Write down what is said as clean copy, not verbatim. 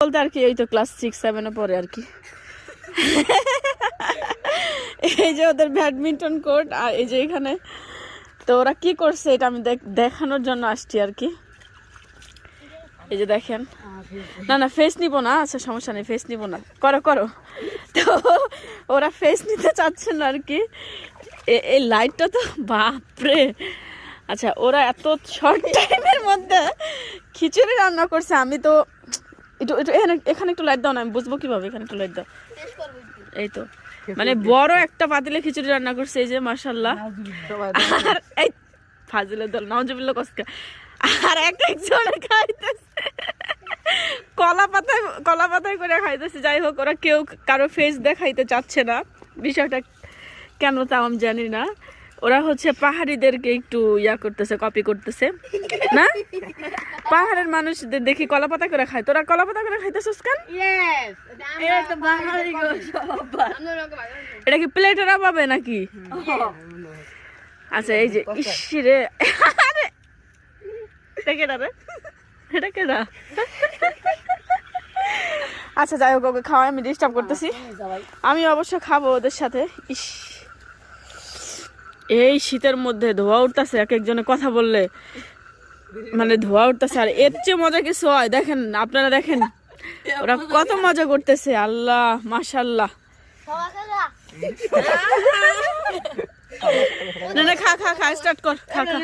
বলতে আর কি, এই তো ক্লাস 6-7 পরে আর কি। এই যে ওদের ব্যাডমিন্টন কোর্ট, আর এই যে এখানে তো ওরা কি করছে এটা আমি দেখানোর জন্য আসছি আর কি। এই যে দেখেন, না না ফেস নিব না, আচ্ছা সমস্যা নেই, ফেস নিব না, করো করো। তো ওরা ফেস নিতে চাচ্ছে না আর কি। এই লাইটটা তো বাপরে। আচ্ছা ওরা এত শর্ট টাইমের মধ্যে খিচুড়ি রান্না করছে, আমি তো একটু এখানে একটু লাইট দাও না, আমি বুঝবো কিভাবে, এখানে একটু লাইট দাও। এই তো মানে বড় একটা পাতিলে খিচুড়ি রান্না করছে, এই যে মাশাআল্লাহ। আর এই ফাজিলের দল নাউজুবিল্লাহ কসকা। আর একজনে খাইতেছে কলা পাতায় করে খাইতেছে। যাই হোক, ওরা কেউ কারো ফেস দেখাইতে চাচ্ছে না, বিষয়টা কেন তাও আমি জানি না। ওরা হচ্ছে পাহাড়িদেরকে একটু ইয়া করতেছে, কপি করতেছে না। পাহাড়ের মানুষদের দেখি কলা পাতা করে খায়, তোরা কলা পাতা করে খাইতেছিস কেন? এটা কি প্লেটের অভাবে নাকি? আচ্ছা এই যে ইসরে, এটা কেডা রে, এটা কেডা? আচ্ছা যাই হোক, ওকে খাওয়াই, আমি ডিস্টার্ব করতেছি। আমি অবশ্য খাবো ওদের সাথে। ইস, এই শীতের মধ্যে ধোয়া উঠতেছে, এক একজনে কথা বললে মানে ধোয়া উঠতেছে। আর এর চেয়ে মজা কিছু হয় দেখেন, আপনারা দেখেন ওরা কত মজা করতেছে। আল্লাহ মাশাআল্লাহ। না না খা খা খা, স্টার্ট কর, খা খা।